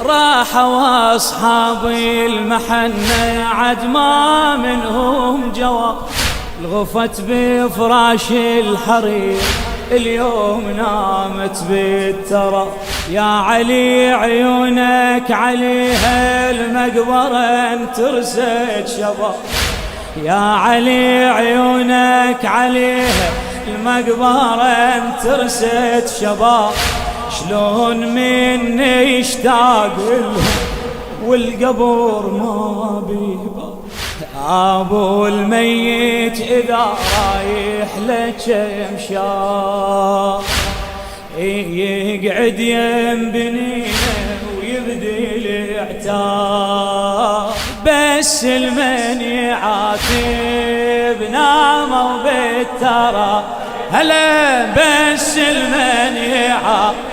راحوا أصحابي المحنة عد ما منهم جواب. الغفت بفراش الحرير اليوم نامت بالترى. يا علي عيونك عليها المقبرة ترست شباب. يا علي عيونك عليها المقبرة ترست شباب. شلون من يشتاق لهم والقبر ما بيبا. أبو الميت إذا رايح لك يمشى يقعد يم بنينه ويبدي العتاب. بس المن يعاتب ناموا بالترى. هلا بس المن يعاتب